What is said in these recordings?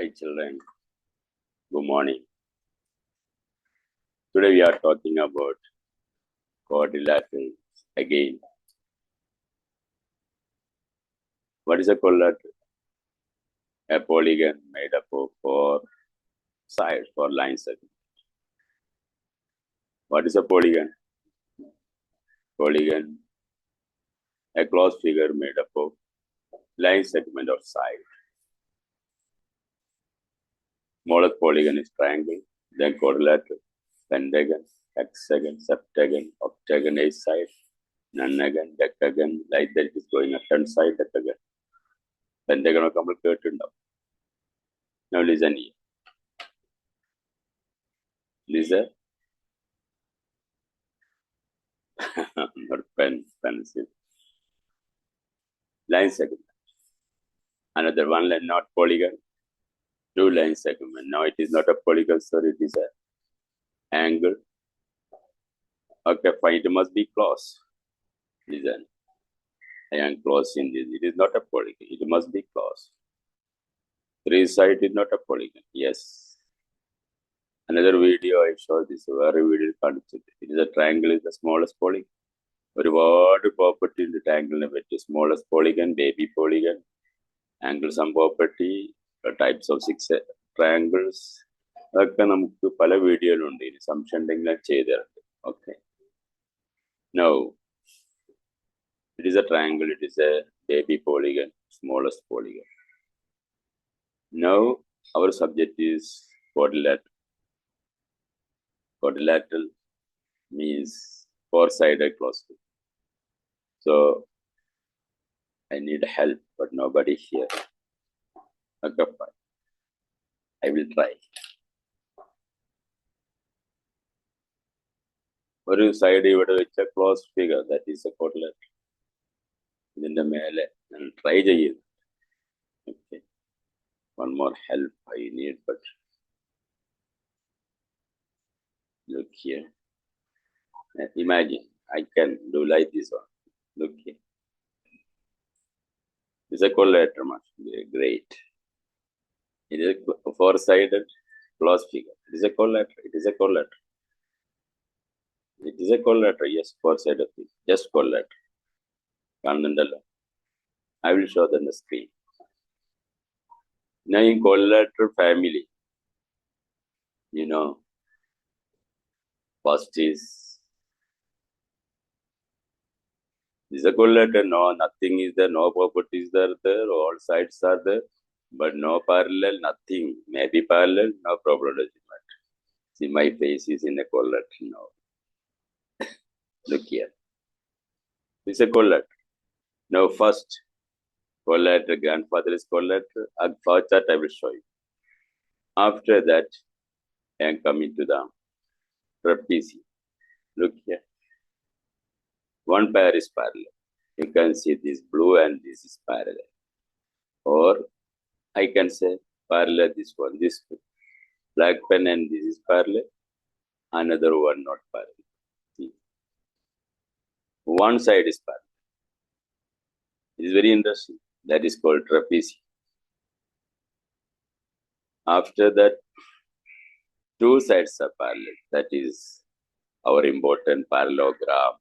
Hi children, good morning. Today we are talking about quadrilaterals again. What is a quadrilateral? A polygon made up of 4 sides for line segment. What is a polygon? Polygon, a closed figure made up of line segment or side. Smallest polygon is triangle, then quadrilateral, pentagon, hexagon, septagon, octagon, 8 sides, nonagon, decagon, like that it is going a 10 side decagon. Pentagon ഒക്കെ നമ്മൾ കേട്ടിട്ടുണ്ടാവും. Now listen here. Listen. Not pen, pencil. Line segment. Another one line, not polygon. 2 line segment. Now it is not a polygon, sir. It is a angle. Okay, fine. It must be close. Listen. I am closing this. It is not a polygon. It must be close. 3 side is not a polygon. Yes. Another video I showed this. Very video. It is a triangle is the smallest polygon. ഒരുപാട് property ഉണ്ട് ട്രയാങ്കിളിനെ പറ്റി. Smallest polygon, baby polygon, angle sum property, types of 6 triangles, അതൊക്കെ നമുക്ക് പല വീഡിയോയിലുണ്ട്. ഇനി സംശയം ഉണ്ടെങ്കിൽ ഞാൻ ചെയ്തിട്ടുണ്ട്. Okay, no it is a triangle, it is a baby polygon, smallest polygon. Now our subject is quadrilateral. Quadrilateral means 4-sided closed figure. So I need help, but nobody here. Okay, fine. I will try. ഒരു side ഇവിടെ വെച്ച close figure, that is A quadrilateral. ഇതിന്റെ മേലെ ഞാൻ try ചെയ്യുന്നു. Okay, one more help I need, but look here. Imagine I can do like this one. Look here. It's a quadrilateral. Great. It is a 4-sided closed figure. It is a quadrilateral. It is a quadrilateral. It is a quadrilateral. Yes, 4-sided figure. Just quadrilateral. I will show them the screen. Now in quadrilateral family, you know, first is a quadrilateral. No, nothing is there. No properties are there. All sides are there, but no parallel. Nothing. Maybe parallel. No problem. Doesn't matter. See, my face is in a quadrilateral now. Look here. This is a quadrilateral. Now, first quadrilateral. Grandfather is quadrilateral. For that, I will show you. After that, I am coming to the trapezium. Look here. One pair is parallel. You can see this blue and this is parallel. Or I can say parallel this one, this black pen and this is parallel. Another one not parallel. See. One side is parallel. It is very interesting. That is called trapezium. After that, 2 sides are parallel. That is our important parallelogram.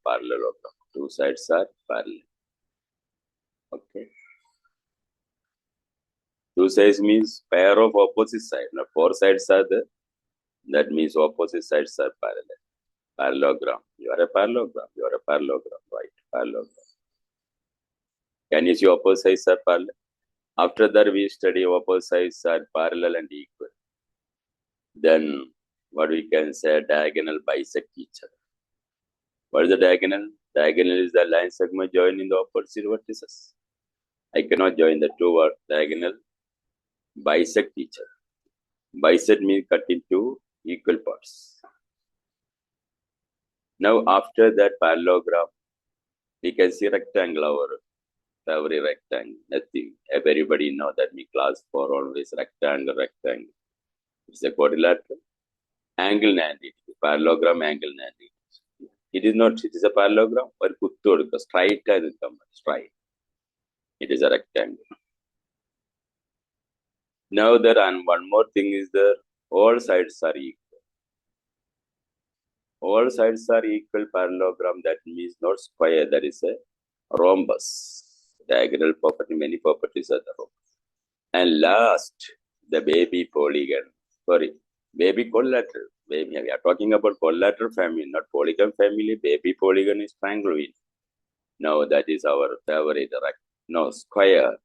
2 sides are parallel. Okay. 2 sides means pair of opposite sides. Now 4 sides are there. That means opposite sides are parallel. Parallelogram. You are a parallelogram. You are a parallelogram. Right. Parallelogram. Can you see opposite sides are parallel? After that we study opposite sides are parallel and equal. Then what we can say, diagonal bisect each other. What is the diagonal? Diagonal is the line segment joining the opposite vertices. I cannot join the 2 diagonal, bisect each other. Bisect means cut into equal parts. Now after that parallelogram, we can see rectangle over every rectangle. Nothing. Everybody know that we class for always rectangle. It's a quadrilateral. Angle 90, parallelogram angle 90. It is not, it is a parallelogram, but straight straight. It is a rectangle. Now there, and one more thing is there, all sides are equal. All sides are equal parallelogram, that means not square, that is a rhombus. Diagonal property, many properties are there. And last, the baby polygon. Sorry, baby collateral. Baby, we are talking about collateral family, not polygon family. Baby polygon is triangle. No, that is our favorite. No, square.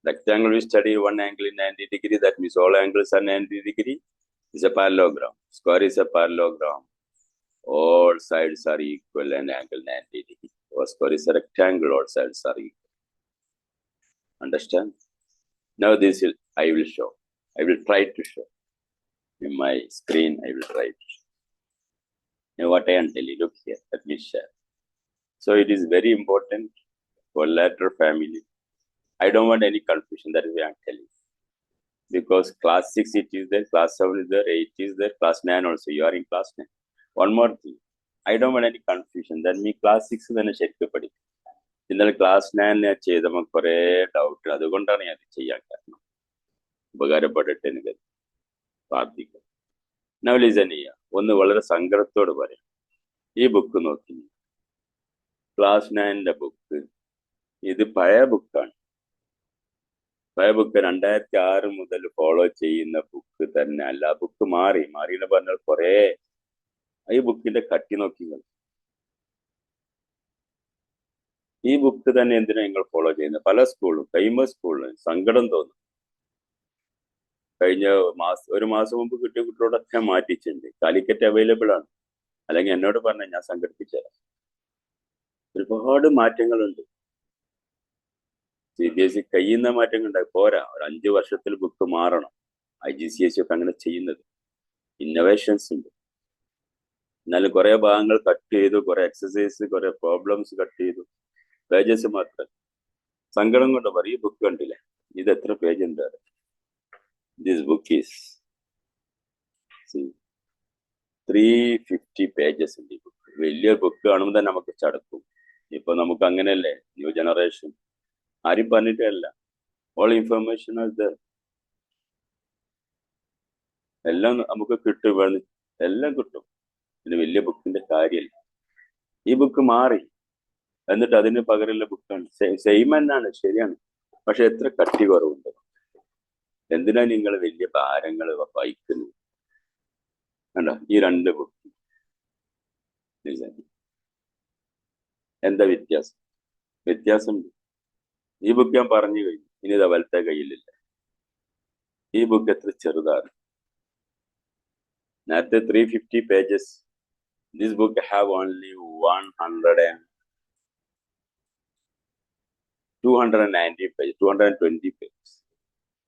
Rectangle, we study one angle in 90 degrees. That means all angles are 90 degrees. It's a parallelogram. Square is a parallelogram. All sides are equal and angle 90 degrees. Or square is a rectangle. All sides are equal. Understand? Now this is, I will show. I will try to show. In my screen, I will try to show. Now what I am telling you, look here. Let me share. So it is very important for lateral family. I don't want any confusion. That is why I am telling. Because class 6 it is there, class 7 is there, 8 is there, class 9 also. You are in class 9. One more thing. I don't want any confusion. That means class 6 then ശരിക്കും പഠിക്കും. ഇന്നലെ class 9 ഞാൻ ചെയ്തപ്പോൾ കുറേ doubt, അതുകൊണ്ടാണ് ഞാൻ ഇത് ചെയ്യാൻ കാരണം. ഉപകാരപ്പെടട്ടെ എന്ന് പ്രാർത്ഥിക്കും. Now listen ചെയ്യുക. ഒന്ന് വളരെ സങ്കടത്തോട് പറയാം. ഈ ബുക്ക് നോക്കി, ക്ലാസ് 9 ബുക്ക്, ഇത് പഴയ ബുക്കാണ്. പഴയ ബുക്ക് 2006 മുതൽ ഫോളോ ചെയ്യുന്ന ബുക്ക് തന്നെ അല്ല. ബുക്ക് മാറിയെന്ന് പറഞ്ഞാൽ കുറേ. ഈ ബുക്കിന്റെ കട്ടി നോക്കിങ്ങൾ. ഈ ബുക്ക് തന്നെ എന്തിനാ നിങ്ങൾ ഫോളോ ചെയ്യുന്നത്? പല സ്കൂളും, ഫേമസ് സ്കൂളിലും സങ്കടം തോന്നും. കഴിഞ്ഞ ഒരു മാസം മുമ്പ് കിട്ടിയ കുട്ടികളോടൊക്കെ മാറ്റിച്ചിട്ടുണ്ട്. കാലിക്കറ്റ് അവൈലബിൾ ആണ്. അല്ലെങ്കിൽ എന്നോട് പറഞ്ഞാൽ ഞാൻ സംഘടിപ്പിച്ചുതരാം. ഒരുപാട് മാറ്റങ്ങളുണ്ട്. CBSE കഴിയുന്ന മാറ്റങ്ങൾ ഉണ്ടായി പോരാ. ഒരു 5 വർഷത്തിൽ ബുക്ക് മാറണം. IGCSE ഒക്കെ അങ്ങനെ ചെയ്യുന്നത്. ഇന്നോവേഷൻസ് ഉണ്ട്. എന്നാലും കുറെ ഭാഗങ്ങൾ കട്ട് ചെയ്തു, കുറെ എക്സസൈസ്, കുറെ പ്രോബ്ലംസ് കട്ട് ചെയ്തു. പേജസ് മാത്രം സങ്കടം കൊണ്ട് പറയും. ഈ ബുക്ക് കണ്ടില്ലേ, ഇത് എത്ര പേജ് ഉണ്ട്? ദിസ് ബുക്ക് ഈസ് 350 പേജസ് ഉണ്ട്. ഈ ബുക്ക് വലിയ ബുക്ക് കാണുമ്പോൾ തന്നെ നമുക്ക് ചടക്കും. ഇപ്പൊ നമുക്ക് അങ്ങനെയല്ലേ, ന്യൂ ജനറേഷൻ. ആരും പറഞ്ഞിട്ടല്ല, ഓൾ ഇൻഫർമേഷൻ എല്ലാം നമുക്ക് കിട്ടും, എല്ലാം കിട്ടും. ഇത് വലിയ ബുക്കിന്റെ കാര്യമല്ല. ഈ ബുക്ക് മാറി, എന്നിട്ട് അതിന് പകരമുള്ള ബുക്കാണ്. സെയിം തന്നെയാണ്, ശരിയാണ്. പക്ഷെ എത്ര കട്ടി കുറവുണ്ട്. എന്തിനാ നിങ്ങൾ വലിയ ഭാരങ്ങൾ വഹിക്കുന്നത്? കണ്ടോ ഈ 2 ബുക്ക് എന്താ വ്യത്യാസമുണ്ട്. ഈ ബുക്ക് ഞാൻ പറഞ്ഞു കഴിഞ്ഞു. ഇനി ഇതാ വലത്തെ കയ്യിലില്ല. ഈ ബുക്ക് എത്ര ചെറുതാണ്. നേരത്തെ 350 pages. This book have only 290 pages, 220 pages.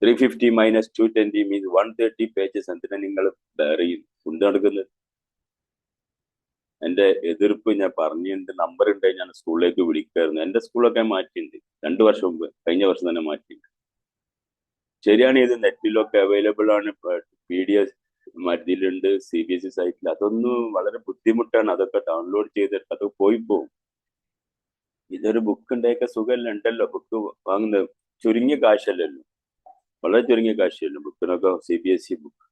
350 minus 220 means 130 pages. എന്തിനാ നിങ്ങൾ കൊണ്ടു നടക്കുന്നത്? എന്റെ എതിർപ്പ് ഞാൻ പറഞ്ഞിട്ടുണ്ട്. നമ്പർ ഉണ്ടെങ്കിൽ ഞാൻ സ്കൂളിലേക്ക് വിളിക്കായിരുന്നു. എന്റെ സ്കൂളൊക്കെ മാറ്റിയിട്ടുണ്ട് 2 വർഷം മുമ്പ്, കഴിഞ്ഞ വർഷം തന്നെ മാറ്റിയിട്ടുണ്ട്. ശരിയാണ്, ഇത് നെറ്റിലൊക്കെ അവൈലബിൾ ആണ്. PDF മറ്റിലുണ്ട്, CBSE സൈറ്റിൽ. അതൊന്നും വളരെ ബുദ്ധിമുട്ടാണ്. അതൊക്കെ ഡൗൺലോഡ് ചെയ്തിട്ട് അത് പോയി പോകും. ഇതൊരു ബുക്ക് ഉണ്ടായൊക്കെ സുഖമല്ല ഉണ്ടല്ലോ. ബുക്ക് വാങ്ങുന്നത് ചുരുങ്ങിയ കാശല്ലല്ലോ, വളരെ ചുരുങ്ങിയ കാശല്ലോ ബുക്കിനൊക്കെ. CBSE ബുക്ക്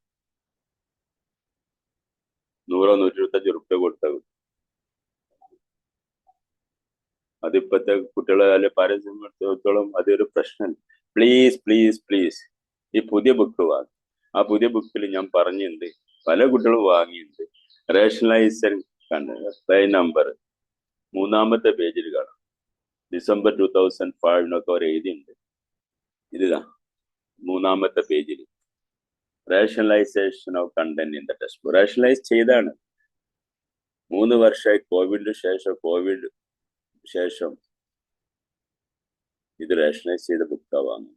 100-125 റുപ്യ കൊടുത്താൽ അതിപ്പോഴത്തെ കുട്ടികളെ അല്ലെ പാരമ്പര്യത്തോളം അതൊരു പ്രശ്നം. പ്ലീസ് പ്ലീസ് പ്ലീസ് ഈ പുതിയ ബുക്ക് വാങ്ങും. ആ പുതിയ ബുക്കിൽ ഞാൻ പറഞ്ഞിട്ടുണ്ട്, പല കുട്ടികളും വാങ്ങിയിട്ടുണ്ട്. റേഷണലൈസർ കണ്ട് നമ്പർ 3-ാമത്തെ പേജിൽ കാണാം. December 2005 അവർ എഴുതിയിട്ടുണ്ട്. ഇതാ 3-ാമത്തെ പേജിൽ rationalisation of content in the text book. Rationalise ചെയ്താണ്. 3 വർഷമായി കോവിഡ് ശേഷം ഇത് റേഷണലൈസ് ചെയ്ത ബുക്കാ വാങ്ങും.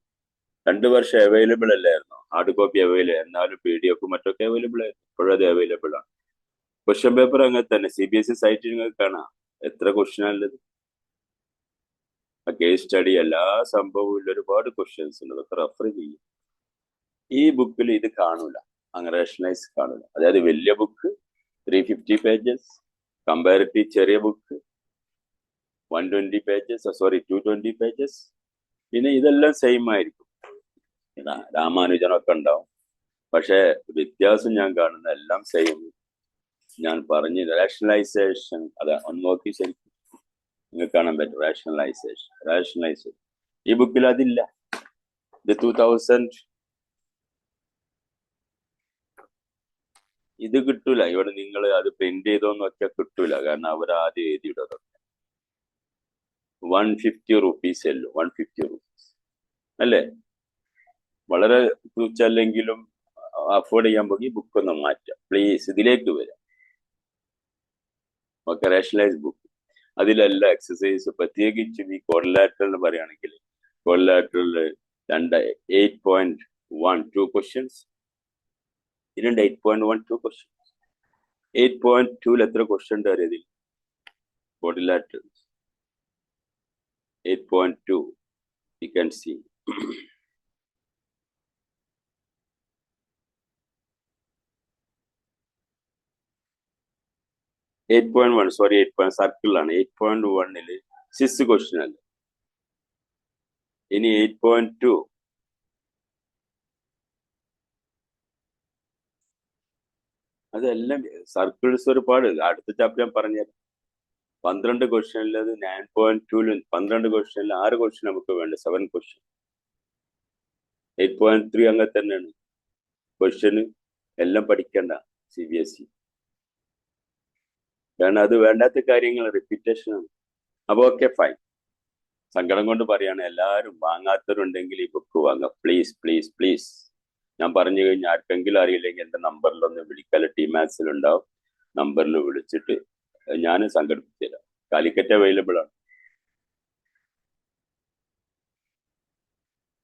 2 വർഷം അവൈലബിൾ അല്ലായിരുന്നു. ഹാർഡ് കോപ്പി അവൈലബിൾ, എന്നാലും PDF മറ്റൊക്കെ അവൈലബിൾ ആയിരുന്നു. ഇപ്പോഴും അത് അവൈലബിൾ ആണ്. ക്വസ്റ്റ്യൻ പേപ്പർ അങ്ങനെ തന്നെ. CBSE സൈറ്റിൽ നിങ്ങൾക്ക് കാണാം എത്ര ക്വസ്റ്റ്യനാണുള്ളത്. കേസ് സ്റ്റഡി എല്ലാ സംഭവവും ഒരുപാട് ക്വസ്റ്റ്യൻസ് ഉണ്ട്. അതൊക്കെ റെഫർ ചെയ്യും. ഈ ബുക്കിൽ ഇത് കാണൂല, അങ്ങനെ റേഷണലൈസ് കാണൂല. അതായത് വലിയ ബുക്ക് 350 പേജസ്, കമ്പാരിറ്റീവ് ചെറിയ ബുക്ക് 120 പേജസ്, 220 പേജസ്. പിന്നെ ഇതെല്ലാം സെയിം ആയിരിക്കും. രാമാനുജനൊക്കെ ഉണ്ടാവും. പക്ഷെ വ്യത്യാസം ഞാൻ കാണുന്ന എല്ലാം സെയിം. ഞാൻ പറഞ്ഞു റേഷണലൈസേഷൻ, അതാ ഒന്ന് നോക്കി ശരിക്കും നിങ്ങൾക്ക് കാണാൻ പറ്റും. റേഷണലൈസേഷൻ ഈ ബുക്കിൽ അതില്ല. ഇത് 2000 ഇത് കിട്ടൂല. ഇവിടെ നിങ്ങൾ അത് പ്രിന്റ് ചെയ്തോന്നൊക്കെ കിട്ടൂല. കാരണം അവർ ആദ്യം എഴുതിയിടതൊക്കെ 150 rupees അല്ലോ, 150 rupees അല്ലേ? വളരെ തുച്ഛല്ലെങ്കിലും അഫോർഡ് ചെയ്യാൻ പോയി ബുക്ക് ഒന്ന് മാറ്റാം പ്ലീസ്. ഇതിലേക്ക് വരാം. ഓക്കെ, റേഷണലൈസ് ബുക്ക് അതിലല്ല എക്സസൈസ്. പ്രത്യേകിച്ച് ഈ കോറിലാറ്ററൽ എന്ന് പറയുകയാണെങ്കിൽ കോറിലാറ്ററൽ 8.12 ക്വസ്റ്റ്യൻസ്. ഇതിലുണ്ട് 8.12 ക്വസ്റ്റ്യൻസ്. 8.2 എത്ര ക്വസ്റ്റ്യൻ ഉണ്ട് അറിയതിൽ? കോറിലാറ്ററൽ 8.2 you can see. 8.1 sorry 8 സർക്കിളാണ്. 8.1 6 question അല്ല. ഇനി 8.2 അതെല്ലാം സർക്കിൾസ് ഒരുപാട്. അടുത്ത ചാപ്റ്റർ ഞാൻ പറഞ്ഞുതരാം. 12 ക്വസ്റ്റ്യനിൽ അത് 9.2 12 ക്വസ്റ്റ്യനിൽ 6 ക്വസ്റ്റ്യൻ നമുക്ക് വേണ്ട, 7 ക്വസ്റ്റ്യൻ. 8.3 അങ്ങനെ തന്നെയാണ്. ക്വസ്റ്റ്യന് എല്ലാം പഠിക്കണ്ട CBSE. കാരണം അത് വേണ്ടാത്ത കാര്യങ്ങൾ റിപ്പീറ്റേഷൻ ആണ്. അപ്പൊ ഓക്കെ ഫൈൻ. സങ്കടം കൊണ്ട് പറയാണ്, എല്ലാവരും വാങ്ങാത്തവരുണ്ടെങ്കിൽ ഈ ബുക്ക് വാങ്ങാം പ്ലീസ് പ്ലീസ് പ്ലീസ്. ഞാൻ പറഞ്ഞു കഴിഞ്ഞാൽ ആർക്കെങ്കിലും അറിയില്ലെങ്കിൽ എൻ്റെ നമ്പറിലൊന്ന് വിളിക്കാൽ. TMathsലുണ്ടാവും. നമ്പറിൽ വിളിച്ചിട്ട് ഞാൻ സംഘടിപ്പിച്ചുതരാം. കാലിക്കറ്റ് അവൈലബിൾ ആണ്.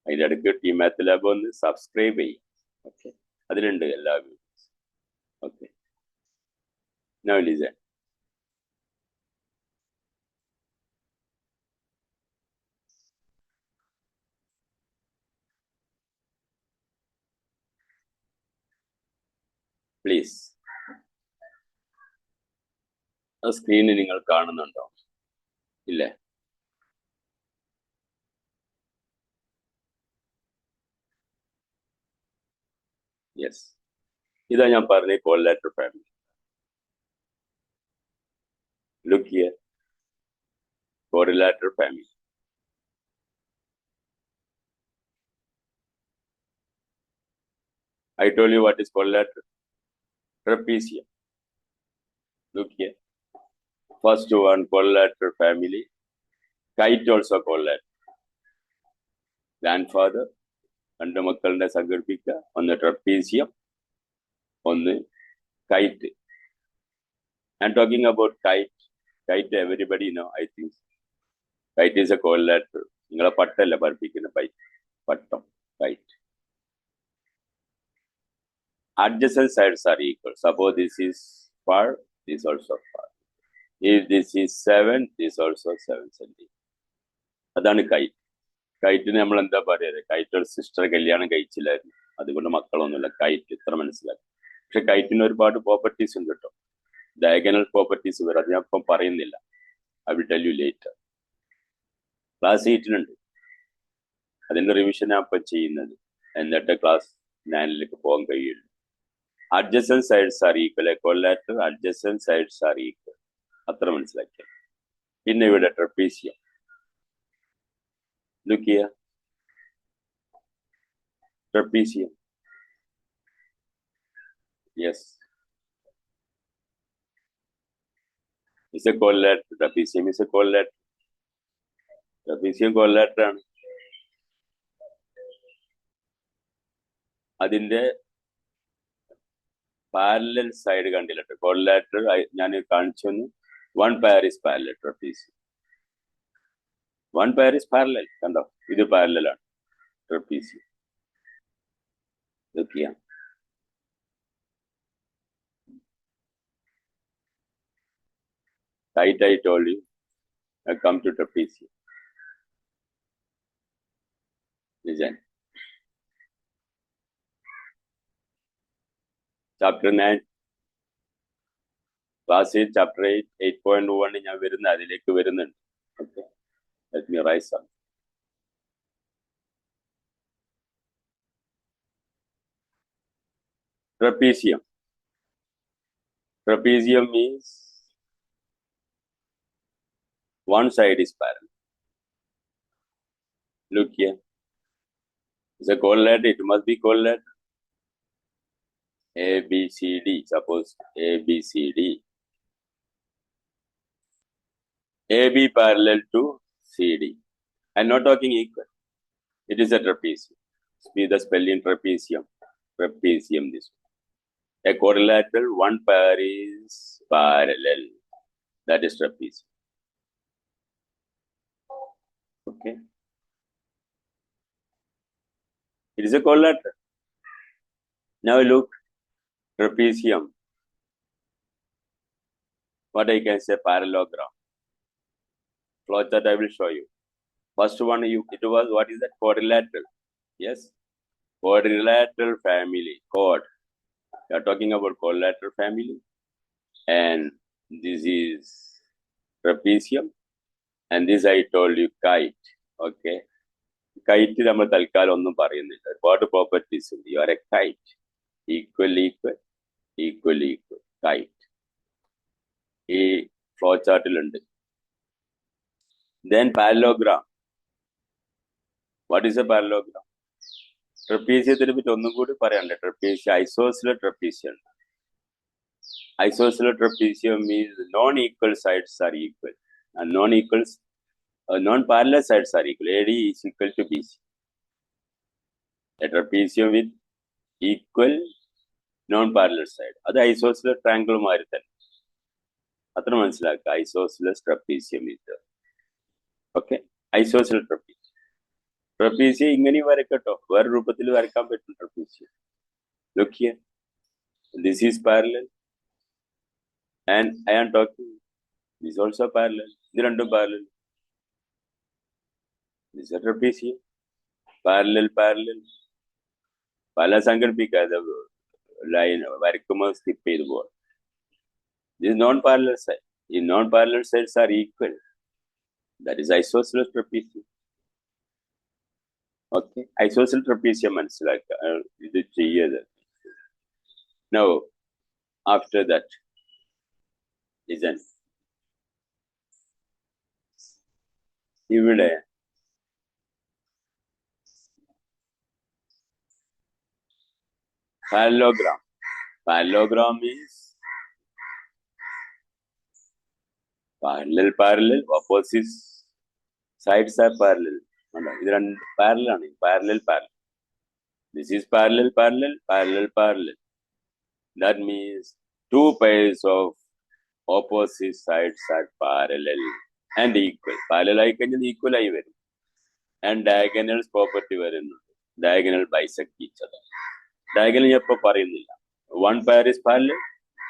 അതിൻ്റെ ഇടയ്ക്ക് TMath ലാബ് ഒന്ന് സബ്സ്ക്രൈബ് ചെയ്യും. ഓക്കെ, അതിലുണ്ട് എല്ലാ videos. Okay, now listen. Please. ആ സ്ക്രീനിൽ നിങ്ങൾ കാണുന്നുണ്ടോ? ഇല്ലേ? യെസ്, ഇതാ ഞാൻ പറഞ്ഞ correlator family. Look here, correlator family. I told you what is collateral. Trapezium. Look here. First one, collateral family. Kite also collateral. Grandfather, രണ്ട് മക്കളുടെ സങ്കല്പിക്കുക. ഒന്ന് ട്രപ്പീസിയം, ഒന്ന് KITE. I'm talking about kite. Kite, everybody know, I think. Kite is a collateral. നിങ്ങളെ പട്ടല്ല പഠിപ്പിക്കുന്ന പട്ടം, kite. Adjacent sides are equal. Suppose this is far, this also far. If this is 7, this also 7 cm. അതാണ് KITE. കൈറ്റിന് നമ്മൾ എന്താ പറയുക? KITE ഒരു sister കല്യാണം കഴിച്ചില്ലായിരുന്നു, അതുകൊണ്ട് മക്കളൊന്നുമില്ല. KITE ഇത്ര മനസ്സിലാക്കി. പക്ഷെ കൈറ്റിന് ഒരുപാട് പ്രോപ്പർട്ടീസ് ഉണ്ട് കേട്ടോ. ഡയഗണൽ പ്രോപ്പർട്ടീസ് വരും. അത് ഞാൻ ഇപ്പം പറയുന്നില്ല. I will tell you later. Class 8-നുണ്ട്. അതിന്റെ റിവിഷൻ ഞാൻ ഇപ്പം ചെയ്യുന്നത്. എന്നിട്ട് ക്ലാസ് 9-ലേക്ക് പോകാൻ കഴിയുള്ളൂ. Adjacent sides are equal. Collateral adjacent sides are equal. അത്ര മനസ്സിലാക്കിയ. പിന്നെ ഇവിടെ trapezium. Look here. Trapezium. Yes. It's a collateral. Trapezium is a collateral. Trapezium collateral ആണ്. അതിന്റെ പാരലൽ സൈഡ് കണ്ടില്ല. കോറിലാറ്ററൽ ഞാൻ കാണിച്ചു. 1 pair is parallel trapezium. 1 pair is parallel. കണ്ടോ? ഇത് പാരലൽ ആണ് trapezium. Nokia Kite, I told you. I come to trapezium. Listen. Chapter 9. Class 8, Chapter 8, 8.1 ഞാൻ വരുന്ന അതിലേക്ക് വരുന്നുണ്ട്. Okay, let me rise on. Trapezium. Trapezium means one side is parallel. Look here. It's a quadrilateral. It must be quadrilateral. A, B, C, D. Suppose A, B, C, D. AB parallel to CD. I'm not talking equal. It is a trapezium. See the spelling trapezium. Trapezium this one. A quadrilateral, one pair is parallel. That is trapezium. Okay. It is a quadrilateral. Now look, trapezium. What I can say, parallelogram. Flowchart I will show you. First one, it was, what is that? Quadrilateral. Yes. Quadrilateral family. Quad. We are talking about quadrilateral family. And this is trapezium. And this I told you, kite. Okay. Kite നമ്മൾ തൽക്കാലം ഒന്നും പറയുന്നില്ല. What properties? You are a kite. Equal, equal, equal, equal. Kite. ഈ flow ചാർട്ടിലുണ്ട്. Then parallelogram. What is a parallelogram? ട്രപ്പീസിയത്തിനെ പറ്റി ഒന്നും കൂടി പറയാനുണ്ട്. Trapezium, isosceles trapezium. Isosceles trapezium means non-equal sides are equal, and non-parallel sides are equal. AD is equal to BC. A trapezium with equal non-parallel side. That's isosceles triangle മാതിരി തന്നെ. അത്ര മനസ്സിലാക്കുക. Isosceles trapezium is there. Okay. Isosceles trapezium. Trapezium ഇങ്ങനെ വരക്കട്ടോ. വേറെ രൂപത്തിൽ വരക്കാൻ പറ്റും trapezium. Look here. This is parallel. And I am talking, this is also parallel. These are parallel. This is a trapezium. Parallel, parallel. Pala sankalpika, the line, varikuma skip the board. This is non-parallel side. In non-parallel sides are equal. That is isosceles trapezium. Okay. Isosceles trapezium is like, now, after that, listen. ഇവിടെ parallelogram. Parallelogram is parallel, parallel, opposite sides are parallel. These are parallel, parallel, parallel. This is parallel, parallel, parallel, parallel. That means two pairs of opposite sides are parallel and equal. Parallel I can equal I very. And diagonals property very. Diagonal bisect each other. Diagonal yappa parallel. One pair is parallel,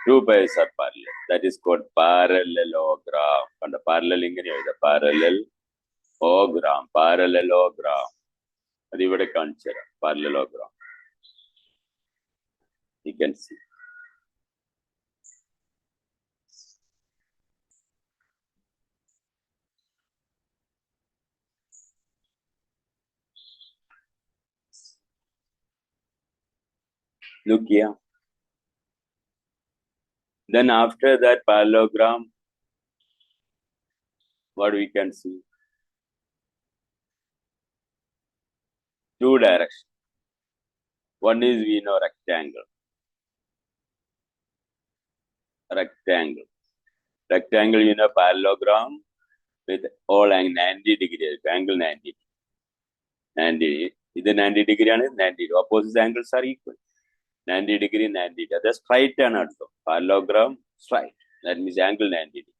two pairs are parallel. That is called parallelogram. And the parallel is the parallelogram. Parallelogram. That is what I consider parallelogram. You can see. Look here. Then after that parallelogram, what we can see? Two directions. One is we know rectangle. Rectangle. Rectangle, you know, parallelogram with all angle 90 degrees. Angle 90. 90. Either 90 degree and 90. Opposite angles are equal. 90 degree, 90 degree. That's straight and also. Parallelogram, straight. That means angle 90 degree.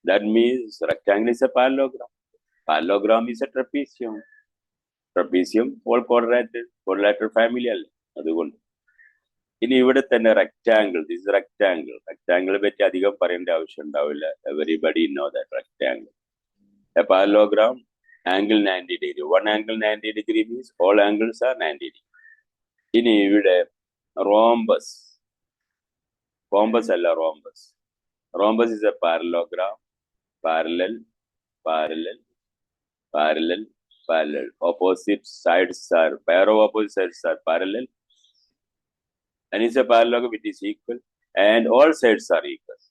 That means rectangle is a parallelogram. Parallelogram is a trapezium. Trapezium, all quadrilateral family. അതുകൊണ്ട് ഇനി ഇവിടെ തന്നെ rectangle. This is rectangle. Rectangle പറ്റി അധികം പറയേണ്ട ആവശ്യം ഉണ്ടാവില്ല. Everybody know that rectangle. A parallelogram, angle 90 degree. One angle 90 degree means all angles are 90 degree. ഇനി ഇവിടെ rhombus. Rhombus അല്ല rhombus. Rhombus is a parallelogram. Parallel, parallel, parallel, parallel. Opposite sides are, pair of opposite sides are parallel. and it's a parallelogram which is equal and all sides are equal.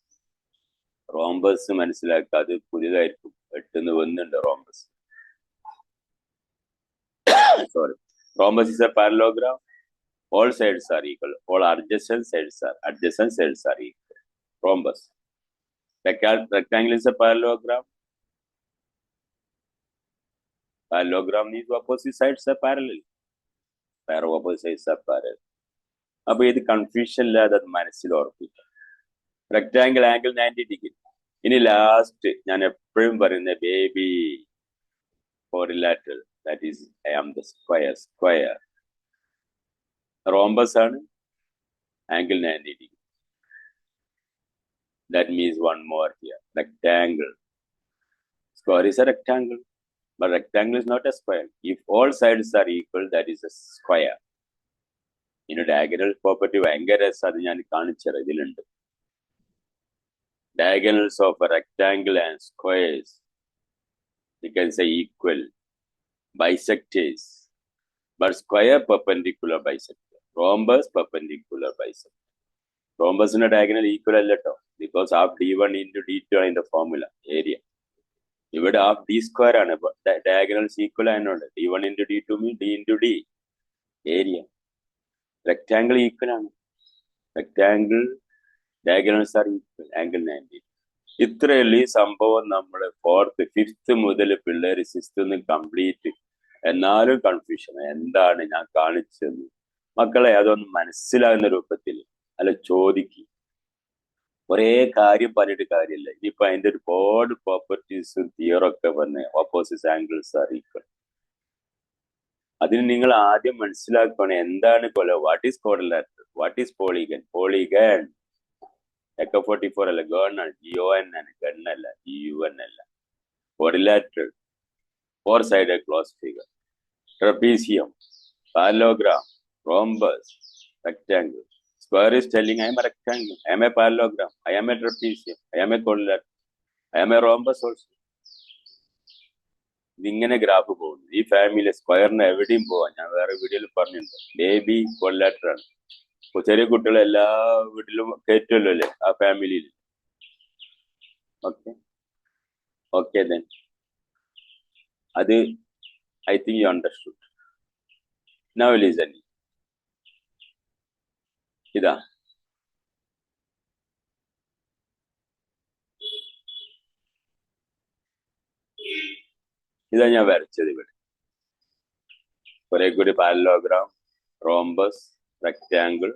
Rhombus മനസ്സിലാക്കാതെ പുതിയതായിരിക്കും പെട്ടെന്ന് വന്നിട്ടുണ്ട് rhombus. Sorry, rhombus is a parallelogram. All sides are equal. All adjacent sides are equal. Rhombus. Rectangle is a parallelogram. Parallelogram means opposite sides are parallel. Opposite sides are parallel. അപ്പോൾ ഇത് confusion ഇല്ലാതെ അത് മനസ്സിൽ ഓർപ്പിക്കാം. Rectangle angle 90 degree. ഇനി last ഞാൻ എപ്പോഴും പറയുന്ന baby quadrilateral, that is I am the square. Rhombus ആണ് angle 90 degree. That means one more here. Rectangle. Square is a rectangle, but rectangle is not a square. If all sides are equal, that is a square. In a diagonal property ഭയങ്കര അത് ഞാൻ കാണിച്ചത് ഇതിലുണ്ട്. Diagonals of a rectangle and squares, you can say equal, bisectors, but square perpendicular bisector. Rhombus perpendicular bisector. Rhombus in a diagonal equal letter because half d1 into d2 in the formula area. ഇവിടെ half d square ആണ്. Diagonals equal ആയതുകൊണ്ട് d1 into d2 means d into d area. Rectangle equal ആണ്. Rectangle diagonals are equal, angle 90. ഇത്രയുള്ള ഈ സംഭവം നമ്മൾ 4th 5th മുതൽ പിള്ളേർ 6th കംപ്ലീറ്റ്. എന്നാലും കൺഫ്യൂഷൻ എന്താണ് ഞാൻ കാണിച്ചത്. മക്കളെ അതൊന്നും മനസ്സിലാകുന്ന രൂപത്തിൽ അല്ല ചോദിക്കും. ഒരേ കാര്യം പറഞ്ഞിട്ട് കാര്യമില്ല. ഇനിയിപ്പോ അതിന്റെ ഒരുപാട് പ്രോപ്പർട്ടീസും തിയറൊക്കെ പറഞ്ഞ് ഓപ്പോസിറ്റ് ആംഗിൾസ് ആർ ഈക്വൽ. അതിന് നിങ്ങൾ ആദ്യം മനസ്സിലാക്കണം എന്താണ് what is quadrilateral, what is polygon. Polygon Echo 44 അല്ല, ഗൺ ആണ്, GON ആണ്, ഗണ്ണല്ല, GUN അല്ല. Quadrilateral, four-sided closed figure. Trapezium, parallelogram, rhombus, rectangle. Square is telling I am a rectangle, I am a parallelogram, I am a trapezium, I am a quadrilateral, I am a rhombus also. ഇതിങ്ങനെ graph പോകുന്നു. ഈ family സ്ക്വയറിന് എവിടെയും പോവാം. ഞാൻ വേറെ വീഡിയോയിൽ പറഞ്ഞിട്ടുണ്ട്. ബേബി ക്വാഡ്രിലാറ്ററൽ ആണ്. ചെറിയ കുട്ടികൾ എല്ലാ വീട്ടിലും കയറ്റുമല്ലോ അല്ലേ ആ ഫാമിലിയിൽ. ഓക്കെ ദെൻ അത് I think you understood. Now listen. ഇതാ ഞാൻ വരച്ചത്. ഇവിടെ കുറെ കൂടി പാരലോഗ്രാം, റോംബസ്, റെക്ടാങ്കിൾ,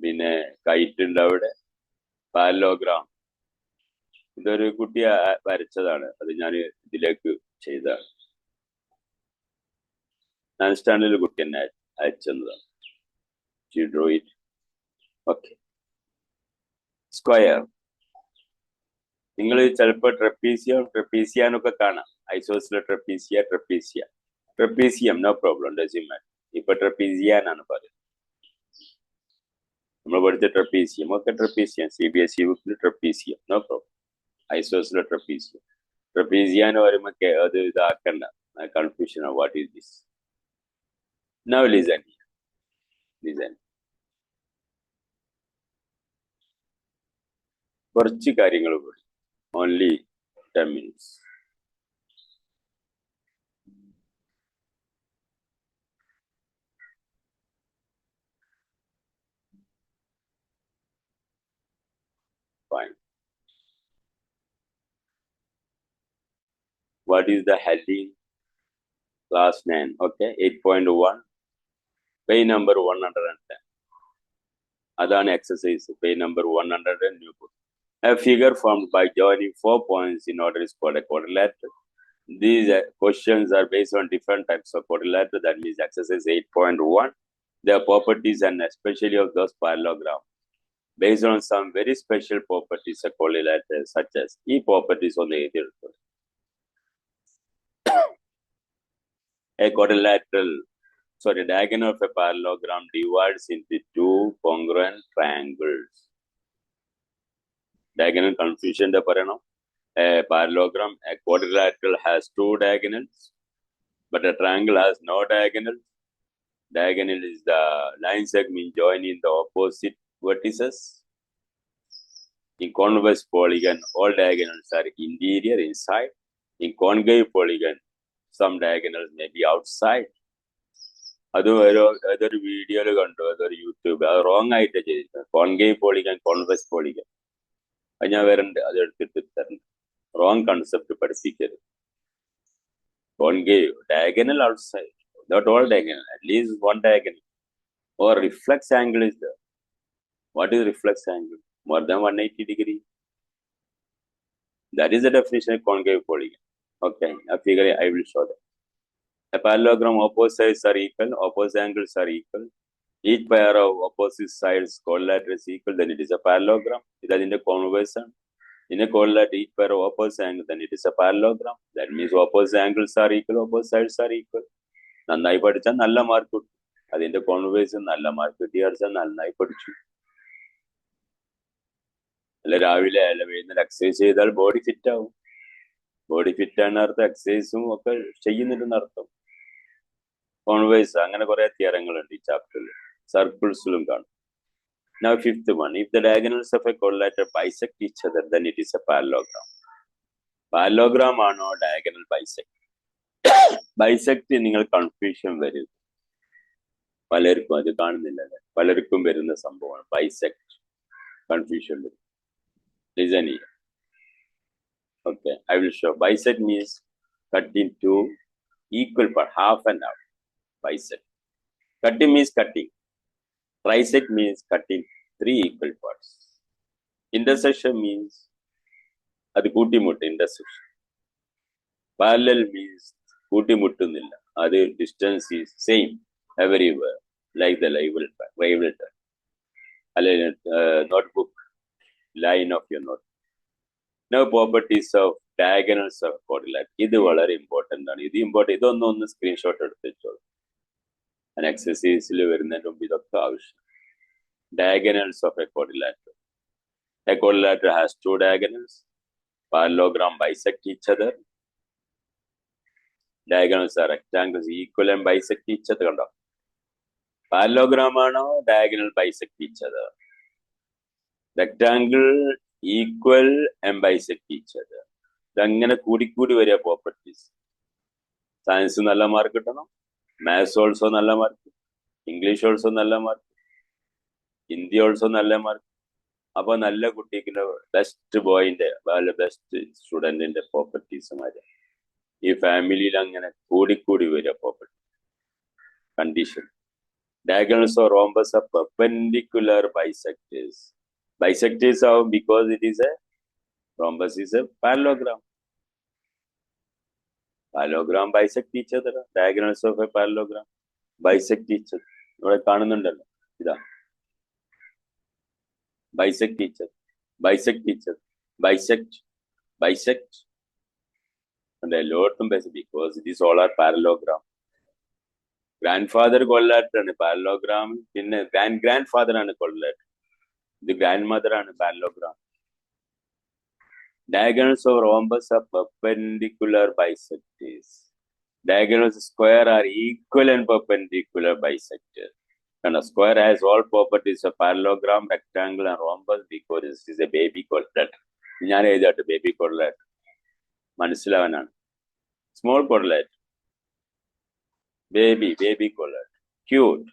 പിന്നെ കൈറ്റ് ഉണ്ട് അവിടെ, പാരലോഗ്രാം. ഇതൊരു കുട്ടി വരച്ചതാണ്. അത് ഞാൻ ഇതിലേക്ക് ചെയ്തതാണ്. 9th സ്റ്റാൻഡേർഡിൽ കുട്ടി എന്നെ അയച്ചതാണ്. ഓക്കെ. സ്ക്വയർ നിങ്ങൾ ചിലപ്പോൾ ട്രപ്പീസിയാനൊക്കെ കാണാം. Isosceles trapezium no problem, doesn't matter. ഇപ്പൊ ട്രപ്പീസിയാനാണ് പറയുന്നത്. നമ്മൾ പഠിച്ച ട്രപ്പീസിയം ഒക്കെ ട്രപ്പീസിയം, CBSE ബുക്കിൽ ട്രപ്പീസിയം നോ പ്രോബ്ലം. ഐസോസിലെ ട്രപ്പീസിയാനോ വരുമ്പോ അത് ഇതാക്കണ്ട, confusion. What is this? Now listen. കുറച്ച് കാര്യങ്ങൾ കൂടി, only 10 minutes. Fine. What is the heading? Class 9. Okay, 8.1. Page number 110. Adhan exercise, page number 100 in new book. A figure formed by joining 4 points in order is called a quadrilateral. These questions are based on different types of quadrilateral. That means exercise 8.1. Their properties and especially of those parallelograms. Based on some very special properties of quadrilateral, such as properties on the a quadrilateral, diagonal of a parallelogram divides into two congruent triangles. Diagonal confusion the parano. A parallelogram, a quadrilateral has two diagonals, but a triangle has no diagonals. Diagonal is the line segment joining the opposite vertices. In convex polygon, all diagonals are interior, inside. In concave polygon, some diagonals may be outside. അതൊരു വീഡിയോയിൽ കണ്ടു, അതൊരു YouTube, അത് wrong ആയിട്ട് ചെയ്തിരിക്കുന്നത്. Concave polygon, convex polygon, അത് ഞാൻ വരണ്ട്, അത് എടുത്തിട്ട് തരണ്ട്. റോങ് കൺസെപ്റ്റ് പഠിപ്പിക്കരുത്. Concave, diagonal outside, not all diagonal, at least one diagonal. Or reflex angle is there. What is reflex angle? More than 180 degree. That is the definition of concave polygon. Okay, a figure I will show that. A parallelogram, opposite sides are equal, opposite angles are equal. Each pair of opposite sides quadrilateral is equal, then it is a parallelogram. That is in the conversion. In a quadrilateral, each pair of opposite angles, then it is a parallelogram. That means opposite angles are equal, opposite sides are equal. നന്നായി പഠിച്ചാൽ നല്ല mark കിട്ടും. അതിന്റെ converse നല്ല mark കിട്ടിയാൽ നന്നായി പഠിച്ചു. അല്ല രാവിലെ അല്ല വൈകുന്നേരം എക്സസൈസ് ചെയ്താൽ ബോഡി ഫിറ്റ് ആവും. ബോഡി ഫിറ്റ് ആണ് അർത്ഥം, എക്സസൈസും ഒക്കെ ചെയ്യുന്നുണ്ടെന്ന് അർത്ഥം. കോൺവേഴ്സ് അങ്ങനെ കുറെ തിയറങ്ങളുണ്ട് ഈ ചാപ്റ്ററിൽ, സർക്കിൾസിലും കാണും. Now fifth one, if the diagonals of a quadrilateral bisect each other, then it is a parallelogram. Parallelogram ആണോ diagonal bisect? ബൈസെക്ട് നിങ്ങൾ കൺഫ്യൂഷൻ വരും, പലർക്കും അത് കാണുന്നില്ല, പലർക്കും വരുന്ന സംഭവമാണ് ബൈസെക്ട്, കൺഫ്യൂഷൻ വരും. ലിസൺ ചെയ്യാം. Okay, I will show. Bisect means cut into equal part, half and half. Bisect. Cutting means cutting. Trisect means cutting 3 equal parts. Intersection means അത് കൂട്ടിമുട്ട്, intersection. Parallel means കൂട്ടിമുട്ടുന്നില്ല, അത് distance is same everywhere, like the wavelet. അല്ലെങ്കിൽ notebook, line of your note. Now properties of diagonals of quadrilateral. ഇത് വളരെ important ആണ്. ഇതൊന്ന് screenshot എടുത്ത് വെച്ചോളൂ. എക്സസൈസിൽ വരുന്നതിന് മുമ്പ് ഇതൊക്കെ ആവശ്യം. Diagonals of a quadrilateral. A quadrilateral has 2 diagonals. Parallelogram bisect each other. Diagonals are rectangles equal and bisect each other. കണ്ടോ? Parallelogram ആണോ diagonal bisect each other? Rectangle equal and bisect each other. ഇതങ്ങനെ കൂടിക്കൂടി വരിക properties. Science നല്ല mark കിട്ടണം, maths also നല്ല mark, English also നല്ല mark, Hindi also നല്ല മാർക്ക്. അപ്പൊ നല്ല കുട്ടിക്ക് ബെസ്റ്റ് ബോയിന്റെ ബെസ്റ്റ് സ്റ്റുഡന്റിന്റെ പ്രോപ്പർട്ടീസുമാര് ഈ ഫാമിലിയിൽ അങ്ങനെ കൂടിക്കൂടി വരിക property condition. Diagonals or rhombus are perpendicular bisectors. Bisectors are because it is a rhombus is a parallelogram. Parallelogram bisect each other. Diagonals of a parallelogram bisect each other. ഇവിടെ കാണുന്നുണ്ടല്ലോ, ഇതാ bisect each other, bisect each other, bisect. And a lot of because it is all are parallelogram. Grandfather കൊല്ലാട്ടാണ് parallelogram, പിന്നെ grandfather ആണ് Kollad, the grandmother ആണ് parallelogram. Diagonals of rhombus are perpendicular bisectors. Diagonals of square are equal and perpendicular bisectors. And a square has all properties of parallelogram, rectangle, and rhombus because this is a baby quadrilateral. ഞാൻ എഴുതാട്ടെ baby quadrilateral, മനസ്സിലാവാനാണ്. Small quadrilateral, baby quadrilateral, cute.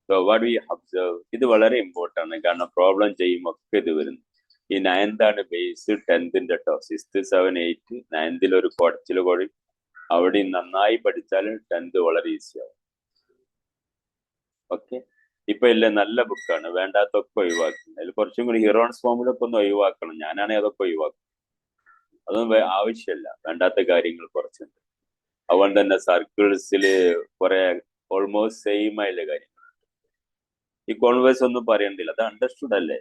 So what we observe, ഇത് വളരെ important ആണ്, കാരണം problem ചെയ്യുമ്പോൾ ഒക്കെ ഇത് വരുന്നു. ഈ 9th ആണ് ബേസ്, 10th കേട്ടോ, 6th 7 8 9th ഒരു കുറച്ചിൽ കൂടി അവിടെ നന്നായി പഠിച്ചാൽ 10th വളരെ ഈസി ആവും. ഓക്കെ, ഇപ്പൊ ഇല്ല നല്ല ബുക്കാണ്, വേണ്ടാത്തൊക്കെ ഒഴിവാക്കണം. അതിൽ കുറച്ചും കൂടി ഹിറോൺസ് ഫോമിലൊക്കെ ഒന്ന് ഒഴിവാക്കണം. ഞാനാണെങ്കിൽ അതൊക്കെ ഒഴിവാക്കും, അതൊന്നും ആവശ്യമില്ല, വേണ്ടാത്ത കാര്യങ്ങൾ കുറച്ചുണ്ട്. അതുകൊണ്ട് തന്നെ സർക്കിൾസിൽ കുറെ ഓൾമോസ്റ്റ് സെയിം ആയുള്ള കാര്യങ്ങൾ. ഈ കോൺവേഴ്സ് ഒന്നും പറയണ്ടില്ല, അത് അണ്ടർസ്റ്റുഡ് അല്ലേ,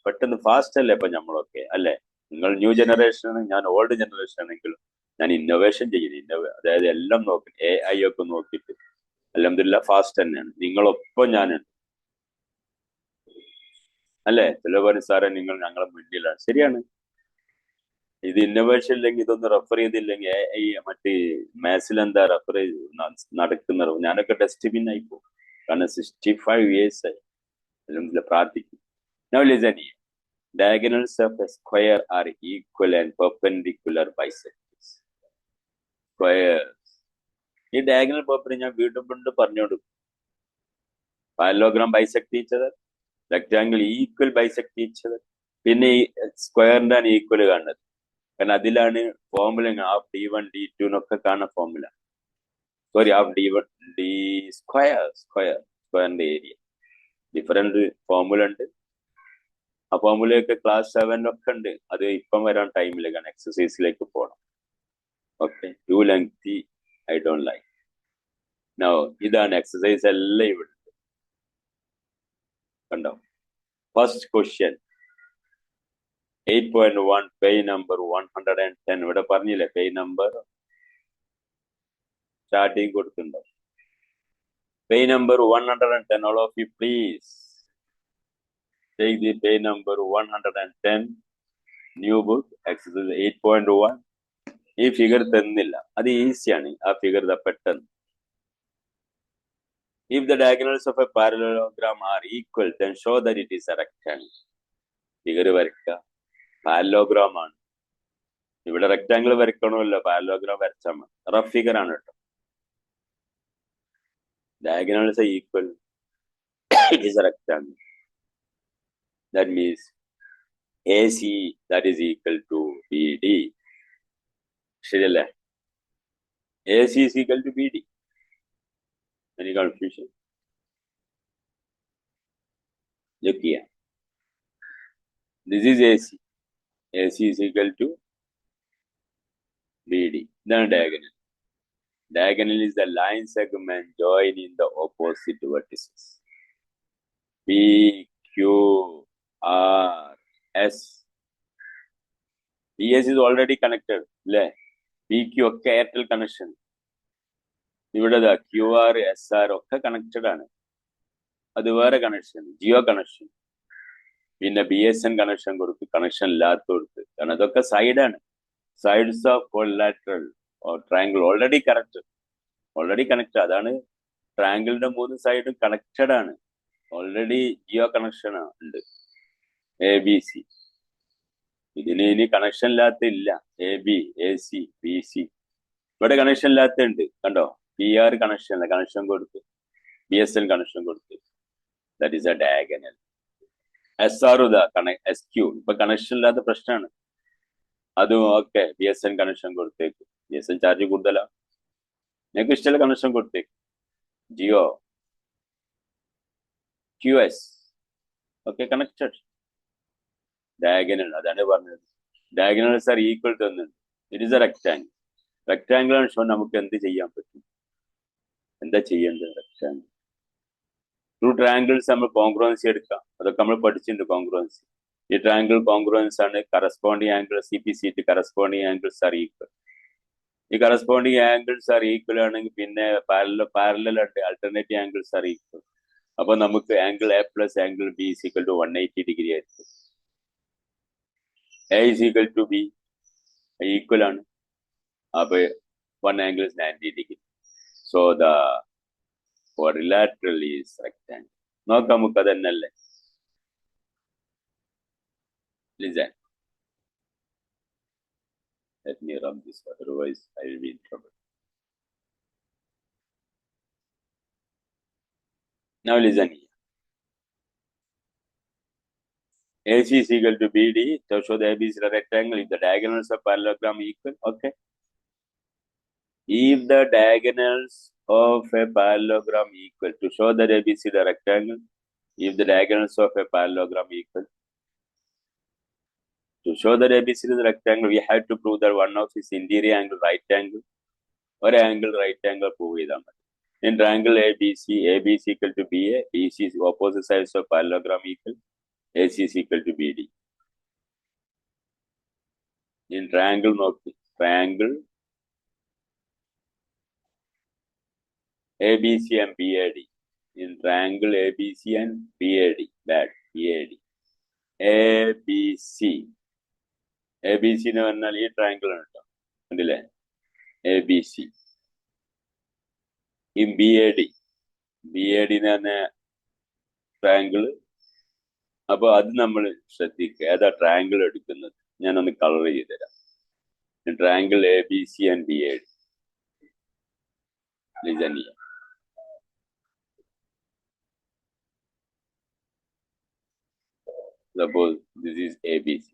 പെട്ടെന്ന് ഫാസ്റ്റ് അല്ലേ ഇപ്പൊ നമ്മളൊക്കെ അല്ലേ. നിങ്ങൾ ന്യൂ ജനറേഷൻ ആണ്, ഞാൻ ഓൾഡ് ജനറേഷൻ ആണെങ്കിലും ഞാൻ ഇന്നോവേഷൻ ചെയ്യുന്നു. അതായത് എല്ലാം നോക്കി AI ഒക്കെ നോക്കിയിട്ട് അൽഹംദുലില്ലാ ഫാസ്റ്റ് തന്നെയാണ്. നിങ്ങളൊപ്പം ഞാനുണ്ട് അല്ലേ. ചില പറയും സാറേ നിങ്ങൾ ഞങ്ങളെ മുന്നിലാണ്, ശരിയാണ്. ഇത് ഇന്നോവേഷൻ ഇല്ലെങ്കിൽ ഇതൊന്നും റെഫർ ചെയ്തില്ലെങ്കിൽ ഈ മറ്റേ മാത്സിൽ എന്താ റെഫർ നടക്കുന്നത്? ഞാനൊക്കെ ഡസ്റ്റ്ബിൻ ആയി പോകും. കാരണം 65 years ആയി പ്രാർത്ഥിക്കും. Now listen here. Diagonals of a square are equal and perpendicular bisectors. Squares. ഈ ഡയഗണൽ പേപ്പർ ഞാൻ വീണ്ടും വീണ്ടും പറഞ്ഞു കൊടുക്കും. Parallelogram bisect each other, rectangle equal bisect each other. പിന്നെ ഈ സ്ക്വയറിന്റെ ആണ് ഈക്വൽ കാണുന്നത്. കാരണം അതിലാണ് ഫോർമുല ഹാഫ് D1 D2 എന്നൊക്കെ കാണുന്ന formula. Sorry, half D1 D സ്ക്വയറിന്റെ ഏരിയ. ഡിഫറെന്റ് ഫോർമുല ഉണ്ട്. ആ ഫോർമുലയൊക്കെ ക്ലാസ് 7 ഉണ്ട്. അത് ഇപ്പം വരാൻ ടൈമിലേക്കാണ്, എക്സസൈസിലേക്ക് പോകണം. Okay, too lengthy I don't like. No, ഇതാണ് എക്സസൈസ് എല്ലാം ഇവിടെ കണ്ടോ. First question 8.1 page number 110. ഇവിടെ പറഞ്ഞില്ലേ പേജ് നമ്പർ സ്റ്റാർട്ടിങ് കൊടുത്തിട്ടുണ്ടോ? Page number 110. all of you please take the page number 110, new book, exercise 8.1. ഈ ഫിഗർ തന്നില്ല, അത് ഈസിയാണ്. ആ ഫിഗർ പെട്ടെന്ന്. If the diagonals of a parallelogram are equal, then show that it is a rectangle. Figure വരയ്ക്കുക. Parallelogram ആണ്. ഇവിടെ rectangle വരയ്ക്കണമല്ലോ, parallelogram വരച്ചാൽ മതി. റഫ് ഫിഗർ ആണ് കേട്ടോ. Diagonals are equal. It is a rectangle. That means AC that is equal to BD. ശരിയല്ലേ? AC is equal to BD. Any confusion? Look here. This is AC. AC is equal to BD. Then diagonal. Diagonal is the line segment joining the opposite vertices. P, Q, R, S. PS is already connected. P, Q ഒക്കെ Airtel connection. ഇവിടെ QR, SR ഒക്കെ connected ആണ്. അത് വേറെ connection, Jio connection. പിന്നെ BSN connection കൊടുത്ത്, connection ഇല്ലാത്ത കൊടുത്ത്. കാരണം അതൊക്കെ സൈഡാണ്. Sides of collateral triangle already connected. അതാണ് ട്രയാങ്കിളിന്റെ 3 സൈഡും കണക്റ്റഡ് ആണ്. ഓൾറെഡി ജിയോ കണക്ഷൻ ഉണ്ട്. ABC. ഇതിന് ഇനി കണക്ഷൻ ഇല്ലാത്ത ഇല്ല. AB, AC, BC. ഇവിടെ കണക്ഷൻ ഇല്ലാത്ത ഉണ്ട്. കണ്ടോ, PR കണക്ഷൻ കൊടുത്ത്, BSN കണക്ഷൻ കൊടുത്ത്. That is a diagonal. SR SQ ഇപ്പൊ കണക്ഷൻ ഇല്ലാത്ത പ്രശ്നമാണ്. അതും ഓക്കെ, BSN കണക്ഷൻ കൊടുത്തേക്ക്. BSN ചാർജ് കൂടുതലാ. നിങ്ങൾക്ക് ഇഷ്ടമുള്ള കണക്ഷൻ കൊടുത്തേക്ക്. Jio, QS okay connected. Diagonal, അതാണ് പറഞ്ഞത്. ഡയഗണൽസ് ആർ ഈക്വൽ ടു ഒന്നുണ്ട്. It is a rectangle. Rectangle ആണ് ഷോ. നമുക്ക് എന്ത് ചെയ്യാൻ പറ്റും? എന്താ ചെയ്യേണ്ടത്? റെക്ടാംഗിൾ ടു ട്രയാങ്കിൾസ് നമ്മൾ കോൺഗ്രുവൻസി എടുക്കാം. അതൊക്കെ നമ്മൾ പഠിച്ചിട്ടുണ്ട്. കോൺഗ്രുവൻസി, ഈ ട്രയാങ്കിൾ കോൺഗ്രുവൻസ് ആണ്. Corresponding angle CPCT corresponding angles are equal. ഈ കറസ്പോണ്ടിങ് ആംഗിൾസ് ആർ ഈക്വൽ ആണെങ്കിൽ പിന്നെ parallel alternative angles are equal. അപ്പൊ നമുക്ക് angle A plus angle B is equal to 180 degree ആയിരിക്കും. A is equal to B equal ആണ്. അപ്പൊ one angle is 90 degree. So the quadrilateral is rectangle. നോക്കാം, നമുക്ക് അതന്നല്ലേ. Listen. Let me rub this, otherwise I will be in trouble. Now listen here. AC is equal to BD. So show the ABC is a rectangle if the diagonals of parallelogram equal. Okay. If the diagonals of a parallelogram equal, to show that ABC is a rectangle, if the diagonals of a parallelogram equal. To show that ABC is a rectangle, we have to prove that one of its interior angle right angle or angle right angle prove ചെയ്താൽ മതി. In triangle ABC, AB is equal to BA, BC is opposite sides of parallelogram equal, AC is equal to BD. In triangle നോക്കി, triangle ABC and BAD. In triangle ABC and BAD, BAD. ABC. A B C എന്ന് പറഞ്ഞാൽ ഈ triangle ആണ് കേട്ടോ, കണ്ടില്ലേ, A B C. ഈ B A D എന്ന് പറഞ്ഞ ട്രയാങ്കിൾ. അപ്പൊ അത് നമ്മൾ ശ്രദ്ധിക്കുക, ഏതാ ട്രയാങ്കിൾ എടുക്കുന്നത്. ഞാനൊന്ന് കളർ ചെയ്തുതരാം. Triangle A B C and B A D. Listen ചെയ്യാം. Suppose this is ABC.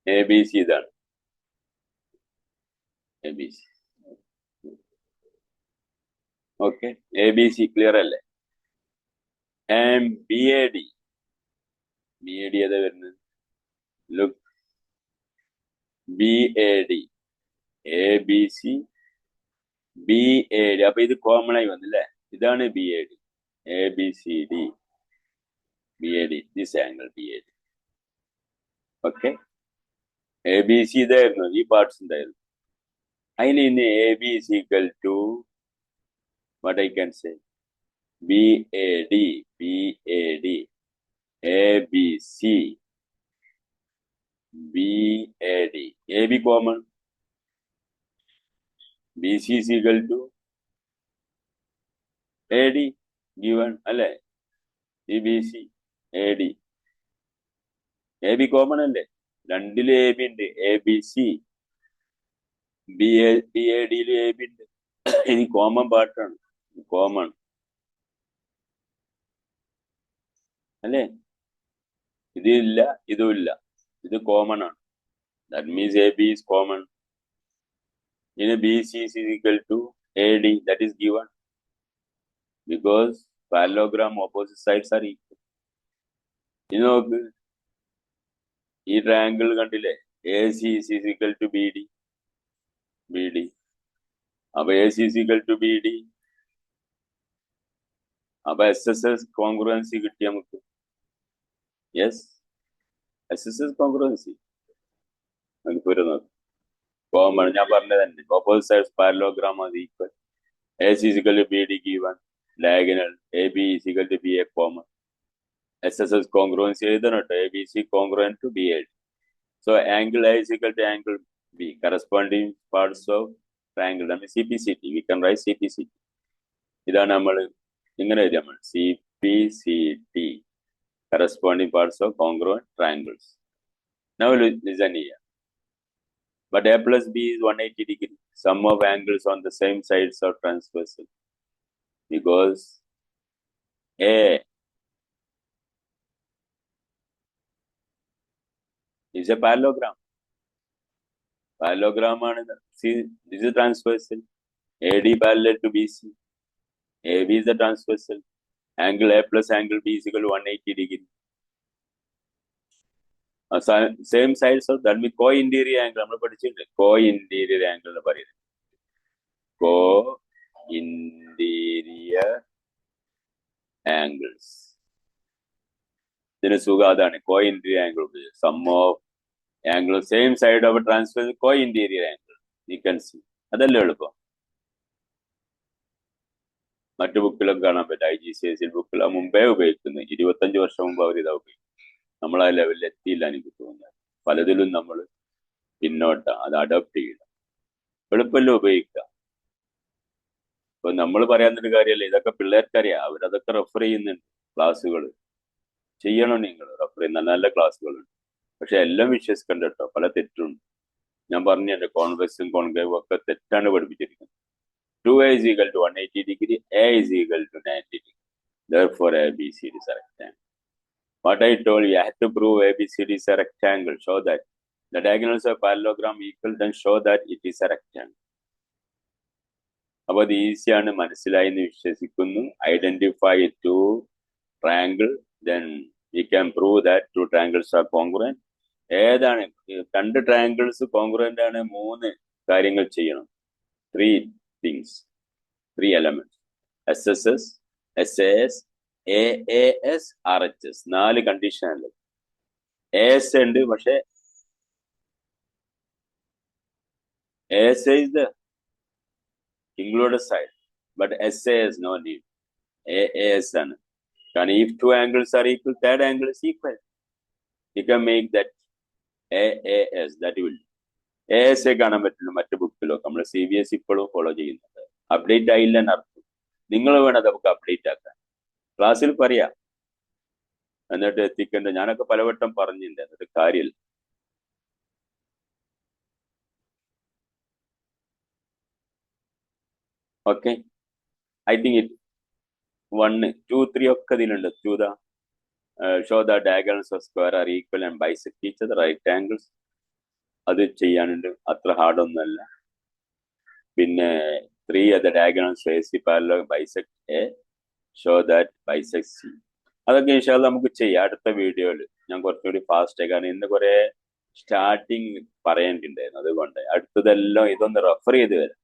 ABC ഇതാണ് ABC. ഓക്കെ, ABC ക്ലിയർ അല്ലേ? ആൻഡ് BAD ഏതാ വരുന്നത്? Look, BAD ABC BAD. അപ്പൊ ഇത് കോമൺ ആയി വന്നില്ലേ? ഇതാണ് BAD. ABCD BAD, this angle BAD. Okay, ABC ഇതായിരുന്നു, ഈ പാർട്സ് ഉണ്ടായിരുന്നു. അതിന് ഇനി AB is equal to what I can say, BAD ABC BAD. AB common, BC is equal to AD given അല്ലേ? CBC AD. AB കോമൺ അല്ലേ? രണ്ടിലും AB ഉണ്ട്. ABC BADയിലും AB ഉണ്ട്. ഇനി കോമൺ പാർട്ടാണ്, കോമൺ അല്ലേ? ഇതില്ല, ഇതും ഇല്ല, ഇത് കോമൺ ആണ്. That means AB is common. ഇനി BC is equal to AD, that is given because parallelogram opposite sides are equal. ഇനി നോക്ക്, ഈ ട്രയാങ്കിൾ കണ്ടില്ലേ? AC is equal to BD. അപ്പൊ AC is equal to BD. അപ്പൊ SSS കോൺഗ്രുവൻസി കിട്ടി നമുക്ക്. Yes, SSS കോൺഗ്രുവൻസി നമുക്കൊരു നോക്ക്. കോമൺ ഞാൻ പറഞ്ഞത് തന്നെ, opposite sides parallelogram are equal. AC is equal to BD given, diagonal AB is equal to BA common. SSS congruency എഴുതണം കേട്ടോ, ABC congruent to BAD. So angle A is equal to angle B, corresponding parts of triangle. I mean CPCT, we can write CPCT. ഇതാണ് നമ്മൾ ഇങ്ങനെ എഴുതിയാൽ നമ്മൾ CPCT, corresponding parts of congruent triangles. Now listen here. But A plus B is 180 degree. Sum of angles on the same sides are transversal because A is a parallelogram. Parallelogram ആണ്. See, this is transversal. AD parallel to BC. AB is the transversal. Angle A plus angle B is equal to 180 degree. Same sides of that means co-interior angle. നമ്മൾ പഠിച്ചിട്ടുണ്ട് co-interior angle എന്ന് പറയുന്നത്. Co-interior angles. ഇതിന് സുഖം അതാണ്, co-interior angle. Sum of angle same side of a transversal co-interior angle. You can see. അതല്ലേ എളുപ്പം. മറ്റു ബുക്കിലൊക്കെ കാണാൻ പറ്റും, IGCSE ബുക്കിൽ മുമ്പേ ഉപയോഗിക്കുന്നു. 25 വർഷം മുമ്പ് അവരിതാ ഉപയോഗിക്കും. നമ്മൾ ആ ലെവലിൽ എത്തിയില്ല എനിക്ക് തോന്നുന്നത്. പലതിലും നമ്മൾ പിന്നോട്ടാണ്, അത് അഡോപ്റ്റ് ചെയ്യണം. എളുപ്പമല്ല ഉപയോഗിക്കുക. ഇപ്പൊ നമ്മൾ പറയാന്നൊരു കാര്യമല്ല, ഇതൊക്കെ പിള്ളേർക്കറിയാം, അവരതൊക്കെ റെഫർ ചെയ്യുന്നുണ്ട്. ക്ലാസ്സുകൾ ചെയ്യണം, നിങ്ങൾ റെഫർ ചെയ്യുന്ന നല്ല നല്ല ക്ലാസ്സുകളുണ്ട്. പക്ഷെ എല്ലാം വിശ്വസിക്കണ്ട കേട്ടോ, പല തെറ്റുണ്ട്. ഞാൻ പറഞ്ഞല്ലോ, കോൺവെക്സും കോൺകേവും ഒക്കെ തെറ്റാണ് പഠിപ്പിച്ചിരിക്കുന്നത്. 2A is equal to 180 degree, A is equal to 90 degree. Therefore, ABCD is a rectangle. What I told you, I had to prove ABCD is a rectangle. Show that the diagonals of parallelogram equal, then show that it is a rectangle. അപ്പോൾ അത് ഈസിയാണ്, മനസ്സിലായി എന്ന് വിശ്വസിക്കുന്നു. Identify two triangle, then we can prove that two triangles are congruent. ഏതാണ് രണ്ട് triangles congruent ആണ്? 3 കാര്യങ്ങൾ ചെയ്യണം. 3 things, 3 elements. SSS, SAS, AAS, RHS. 4 condition അല്ലേ? AS ഉണ്ട്, പക്ഷെ AS is the included side, but SAS no need. AAS ആണ്. കാരണം if 2 angles are equal, third angle is equal. You can make that AAS, that will ASA കാണാൻ പറ്റുള്ളൂ മറ്റു ബുക്കിലൊക്കെ നമ്മൾ CBSE ഇപ്പോഴും ഫോളോ ചെയ്യുന്നുണ്ട്. അപ്ഡേറ്റ് ആയില്ല എന്നർത്ഥം. നിങ്ങൾ വേണം അതൊക്കെ അപ്ഡേറ്റ് ആക്കാൻ. ക്ലാസ്സിൽ പറയാം, എന്നിട്ട് എത്തിക്കേണ്ട. ഞാനൊക്കെ പലവട്ടം പറഞ്ഞിട്ടുണ്ട്, എന്നിട്ട് കാര്യമില്ല. ഓക്കെ, ഐ തിങ്ക് ഇറ്റ് 1, 2, 3 ഒക്കെ ഇതിലുണ്ട്. Show the diagonals of square are equal and bisect each other right angles. അത് ചെയ്യാനുണ്ട്, അത്ര ഹാർഡൊന്നുമല്ല. പിന്നെ 3 other diagonals AC parallel bisect A, show that bisect C. അതൊക്കെ ഇൻഷാല്ലാ നമുക്ക് ചെയ്യാം അടുത്ത വീഡിയോയിൽ. ഞാൻ കുറച്ചുകൂടി ഫാസ്റ്റ് ആയി, കാരണം ഇന്ന് കുറെ സ്റ്റാർട്ടിങ് പറയേണ്ടിണ്ടായിരുന്നു. അതുകൊണ്ട് അടുത്തതെല്ലാം ഇതൊന്ന് റെഫർ ചെയ്ത് വരാം.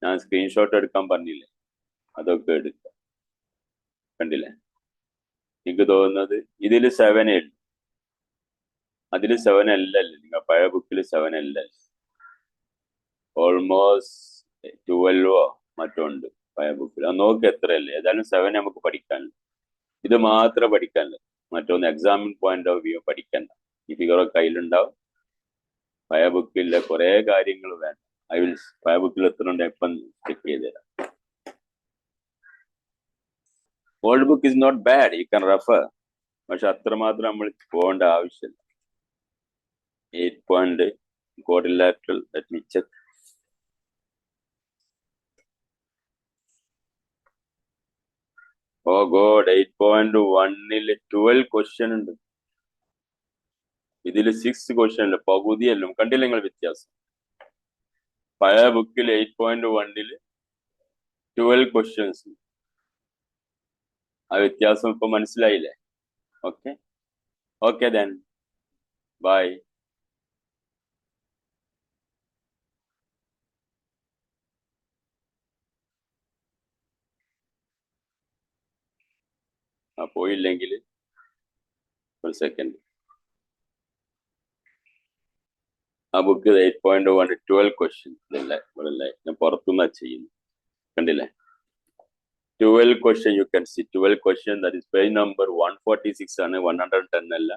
ഞാൻ സ്ക്രീൻഷോട്ട് എടുക്കാൻ പറഞ്ഞില്ലേ, അതൊക്കെ എടുക്കാം. കണ്ടില്ലേ, എനിക്ക് തോന്നുന്നത് ഇതിൽ 7 ഉണ്ട്, അതിൽ 7 അല്ലല്ലേ. നിങ്ങൾ പഴയ ബുക്കിൽ 7 അല്ലല്ലേ, ഓൾമോസ്റ്റ് 12 മറ്റോ ഉണ്ട് പഴയ ബുക്കിൽ. അത് നോക്കി എത്രയല്ലേ. ഏതായാലും 7 നമുക്ക് പഠിക്കാനുണ്ട്. ഇത് മാത്രം പഠിക്കാനുള്ളത്, മറ്റൊന്ന് എക്സാമിൻ പോയിന്റ് ഓഫ് വ്യൂ പഠിക്കണ്ട. ഈ ഫിഗറൊക്കെ കയ്യിലുണ്ടാവും. പഴയ ബുക്കിലെ കുറെ കാര്യങ്ങൾ വേണ്ട. പഴയ ബുക്കിൽ എത്ര ഉണ്ട് എപ്പം ചെക്ക് ചെയ്ത് തരാം. Old book is not bad, you can refer. പക്ഷെ അത്രമാത്രം നമ്മൾ പോകേണ്ട ആവശ്യമില്ല. 8 point quadrilateral, let me check. Oh God, 8.1 12 question ഉണ്ട്. ഇതിൽ 6 ക്വസ്റ്റ്യൻ ഉണ്ട്, പകുതിയല്ലും. കണ്ടില്ല നിങ്ങൾ വ്യത്യാസം? പഴയ ബുക്കിൽ 8.1 12 ക്വസ്റ്റ്യൻസ്. ആ വ്യത്യാസം ഇപ്പൊ മനസ്സിലായില്ലേ? Okay okay, then bye. പോയില്ലെങ്കിൽ ഒരു സെക്കൻഡ്. ആ ബുക്ക് 8.1 12 ക്വസ്റ്റ്യൻ ഇതല്ലേ, ഇവിടെ ഞാൻ പുറത്തുനിന്നാ ചെയ്യുന്നു. കണ്ടില്ലേ? 12 question you can see. 12 question, that is page number 146 ആണ്, 110 അല്ല.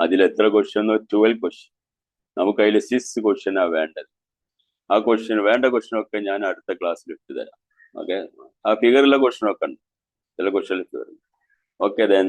അതിൽ എത്ര ക്വസ്റ്റ്യൻ? 12 ക്വസ്റ്റ്യൻ. നമുക്ക് അതിൽ 6 ക്വസ്റ്റ്യനാ വേണ്ടത്. ആ വേണ്ട ക്വസ്റ്റ്യൻ ഒക്കെ ഞാൻ അടുത്ത ക്ലാസ്സിൽ ഇട്ട് തരാം. ഓക്കെ, ആ ഫിഗറിലെ ക്വസ്റ്റ്യൻ ഒക്കെ ഉണ്ട്, ചില ക്വസ്റ്റ്യൻ ഫിഗർ. Okay, then